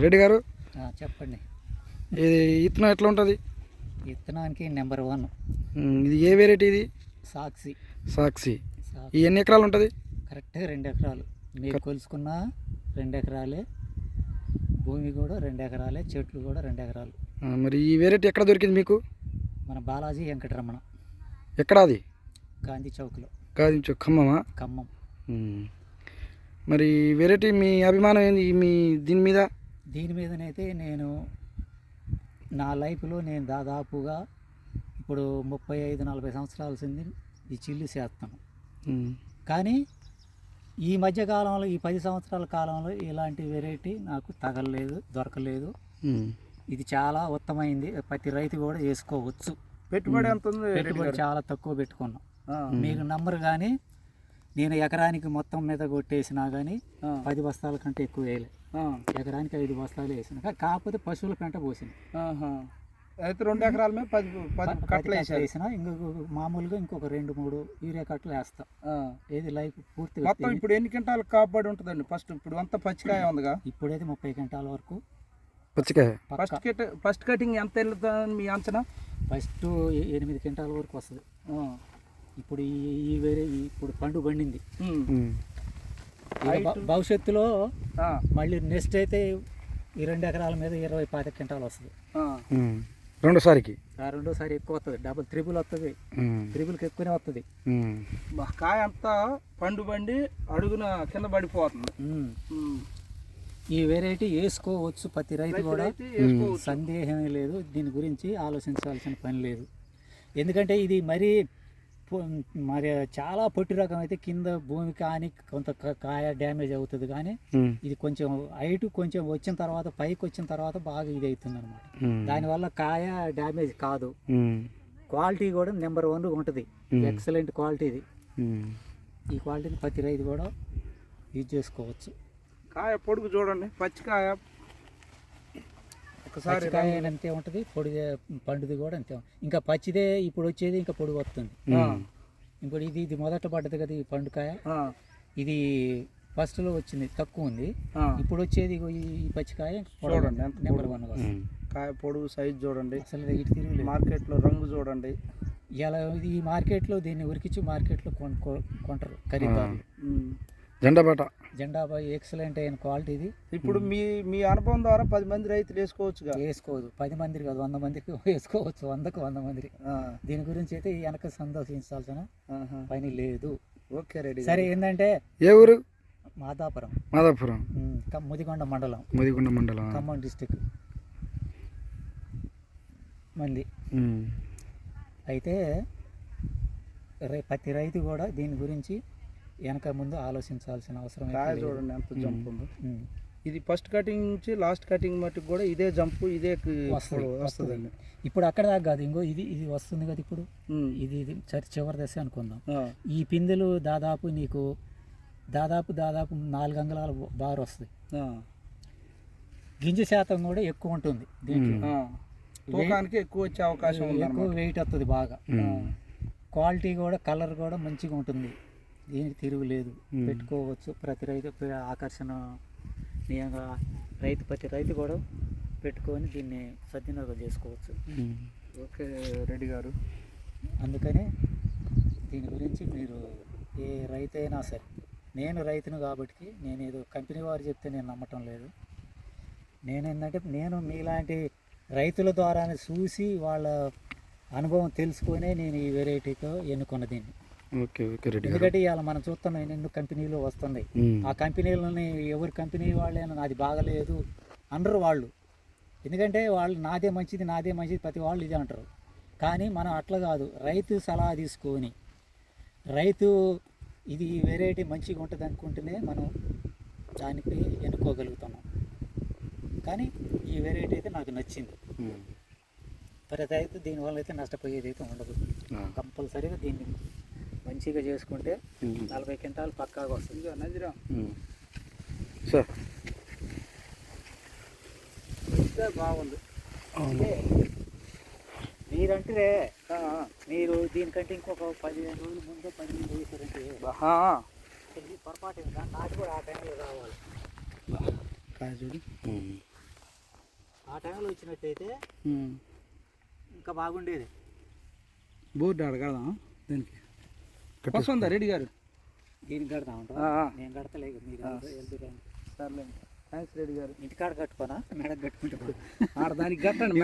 రెడ్డి గారు చెప్పండి. ఇది విత్తనం ఎట్లా ఉంటుంది? విత్తనానికి నెంబర్ 1. ఇది ఏ వెరైటీ? ఇది సాక్షి. సాక్షి. ఈ ఎన్ని ఎకరాలు ఉంటుంది? కరెక్ట్గా 2 ఎకరాలు. మీరు కొలుసుకున్న 2 ఎకరాలే, భూమి కూడా 2 ఎకరాలే, చెట్లు కూడా 2 ఎకరాలు. మరి ఈ వెరైటీ ఎక్కడ దొరికింది మీకు? మన బాలాజీ వెంకటరమణ. ఎక్కడ అది? గాంధీ చౌక్లో. గాంధీ చౌక్, ఖమ్మమా? ఖమ్మం. మరి వెరైటీ మీ అభిమానం ఏంది మీ దీని మీద? దీని మీదనైతే నేను నా లైఫ్లో నేను దాదాపుగా ఇప్పుడు 35-40 సంవత్సరాల కింద ఈ చిల్లి చేస్తాను. కానీ ఈ మధ్య కాలంలో, ఈ 10 సంవత్సరాల కాలంలో ఇలాంటి వెరైటీ నాకు తగలలేదు, దొరకలేదు. ఇది చాలా ఉత్తమైంది. ప్రతి రైతు కూడా వేసుకోవచ్చు. పెట్టుబడి ఎంత ఉంది? పెట్టుబడి చాలా తక్కువ పెట్టుకున్నాం. మీరు నమ్మరు. కానీ నేను ఎకరానికి మొత్తం మీద కొట్టేసినా కానీ 10 బస్తాల కంటే ఎక్కువ వేయలే. ఎకరానికి 5 బస్తాలు వేసిన. కాకపోతే పశువుల పెంట పోసింది. అయితే 2 ఎకరాల మీద 10 కట్టలు వేసిన. ఇంకొక మామూలుగా ఇంకొక 2-3 యూరియా కట్టలు వేస్తా. ఏది లైఫ్ పూర్తిగా. మొత్తం ఇప్పుడు ఎన్ని క్వింటాలు కాబడి ఉంటుందండి? ఫస్ట్ ఇప్పుడు అంతా పచ్చికాయ ఉందిగా. ఇప్పుడైతే 30 క్వింటాల వరకు పచ్చికాయ. ఫస్ట్ కటింగ్ ఎంత వెళ్తుంది మీ అంచనా? ఫస్ట్ 8 క్వింటాల వరకు వస్తుంది. ఇప్పుడు ఈ వేరే ఇప్పుడు పండు పండింది. భవిష్యత్తులో మళ్ళీ నెక్స్ట్ అయితే ఈ 2 ఎకరాల మీద 20-25 క్వింటాలు వస్తుంది. రెండోసారికి ఎక్కువ వస్తుంది. డబుల్ త్రిబుల్ వస్తుంది. త్రిబుల్కి ఎక్కువనే వస్తుంది. కాయ అంతా పండు బండి అడుగున కింద పడిపోతుంది. ఈ వెరైటీ వేసుకోవచ్చు ప్రతి రైతు కూడా, సందేహమే లేదు. దీని గురించి ఆలోచించాల్సిన పని లేదు. ఎందుకంటే ఇది మరి చాలా పొట్టి రకం అయితే కింద భూమి కానీ కొంత కాయ డ్యామేజ్ అవుతుంది. కానీ ఇది కొంచెం హైట్ కొంచెం వచ్చిన తర్వాత, పైకి వచ్చిన తర్వాత బాగా ఇది అవుతుంది అనమాట. దానివల్ల కాయ డ్యామేజ్ కాదు. క్వాలిటీ కూడా నెంబర్ 1 ఉంటుంది. ఎక్సలెంట్ క్వాలిటీ ఇది. ఈ క్వాలిటీని ప్రతి రైతు కూడా యూజ్ చేసుకోవచ్చు. కాయ పొడుగు చూడండి, పచ్చికాయ ఒకసారి కాయ అంతే ఉంటుంది. పొడిగే పండుది కూడా అంతే. ఇంకా పచ్చిదే ఇప్పుడు వచ్చేది, ఇంకా పొడుగు వస్తుంది. ఇప్పుడు ఇది మొదట పడ్డది కదా ఈ పండుకాయ. ఇది ఫస్ట్లో వచ్చింది తక్కువ ఉంది. ఇప్పుడు వచ్చేది ఈ పచ్చికాయ చూడండి నెంబర్ 1 వస్తుంది. కాయ పొడుగు సైజ్ చూడండి. అసలు ఇటు తిరిగి మార్కెట్లో రంగు చూడండి. ఇలా ఈ మార్కెట్లో దీన్ని ఉరికించి మార్కెట్లో కొంటారు ఖరీదారులు. జెండా ఎక్సలెంట్ అయిన క్వాలిటీ ఇది. ఇప్పుడు మీ అనుభవం ద్వారా 10 మంది రైతులు వేసుకోవచ్చు. 10 మంది కాదు, 100 మందికి వేసుకోవచ్చు. 100కు 100 మంది. దీని గురించి అయితే వెనక సంతోషించాల్సిన పని లేదు. Okay ready. సరే, ఏంటంటే ఏ ఊరు? మాదాపురం. ముదిగొండ మండలం, ఖమ్మం డిస్టిక్ మంది. అయితే ప్రతి రైతు కూడా దీని గురించి వెనక ముందు ఆలోచించాల్సిన అవసరం. చూడండి ఎంత జంప్ ఉందో. ఇది ఫస్ట్ కటింగ్ నుంచి లాస్ట్ కటింగ్ మట్టుకు కూడా ఇదే జంపు, ఇదే వస్తుందండి. ఇప్పుడు అక్కడ దాకా కాదు, ఇంకో ఇది వస్తుంది కదా. ఇప్పుడు ఇది చివరి దశ అనుకుందాం. ఈ పిందెలు నీకు దాదాపు 4 అంగుళాల బారు వస్తుంది. గింజ శాతం కూడా ఎక్కువ ఉంటుంది దీంట్లో. తూకానికి ఎక్కువ వచ్చే అవకాశం ఉంది. ఎక్కువ వెయిట్ వస్తుంది బాగా. క్వాలిటీ కూడా, కలర్ కూడా మంచిగా ఉంటుంది. దీనికి తిరుగులేదు. పెట్టుకోవచ్చు. ప్రతి రైతు ఆకర్షణీయంగా ప్రతి రైతు కూడా పెట్టుకొని దీన్ని సద్వినియోగం చేసుకోవచ్చు. ఓకే రెడ్డి గారు. అందుకని దీని గురించి మీరు ఏ రైతు అయినా సరే, నేను రైతును కాబట్టి నేను ఏదో కంపెనీ వారు చెప్తే నేను నమ్మటం లేదు. నేను మీలాంటి రైతుల ద్వారానే చూసి వాళ్ళ అనుభవం తెలుసుకొనే నేను ఈ వెరైటీతో ఎన్నుకున్న దీన్ని. ఎందుకంటే ఇవాళ మనం చూస్తున్నాం ఎన్నో కంపెనీలు వస్తున్నాయి. ఆ కంపెనీలని ఎవరి కంపెనీ వాళ్ళైనా అది బాగలేదు అనరు వాళ్ళు. ఎందుకంటే వాళ్ళు నాదే మంచిది ప్రతి వాళ్ళు ఇదే అంటారు. కానీ మనం అట్లా కాదు. రైతు సలహా తీసుకొని రైతు ఇది వెరైటీ మంచిగా ఉంటుంది అనుకుంటేనే మనం దానికి ఎన్నుకోగలుగుతున్నాం. కానీ ఈ వెరైటీ అయితే నాకు నచ్చింది. ప్రతి రైతు దీనివల్ల అయితే నష్టపోయేది అయితే ఉండదు. కంపల్సరీగా దీన్ని మంచిగా చేసుకుంటే 40 క్వింటాలు పక్కాగా వస్తుంది. నదిరా బాగుంది. మీరంటే మీరు దీనికంటే ఇంకొక 15 రోజుల ముందు 15 వేసారంటే పొరపాటు. నాకు కూడా ఆ టైంలో రావాలి. కాయ చూడు. ఆ టైంలో వచ్చినట్టయితే ఇంకా బాగుండేది. బోర్డు అడగదాం దీనికి వస్తుందా రెడ్డి గారు? దీనికి కడతా ఉంటా, నేను కడతలేదు, మీరు వెళ్తురా. సర్లే, థ్యాంక్స్ రెడ్డి గారు. ఇంటికాడ కట్టుకోనా, మెడకు కట్టుకుంటా? ఆడ దానికి కట్టండి.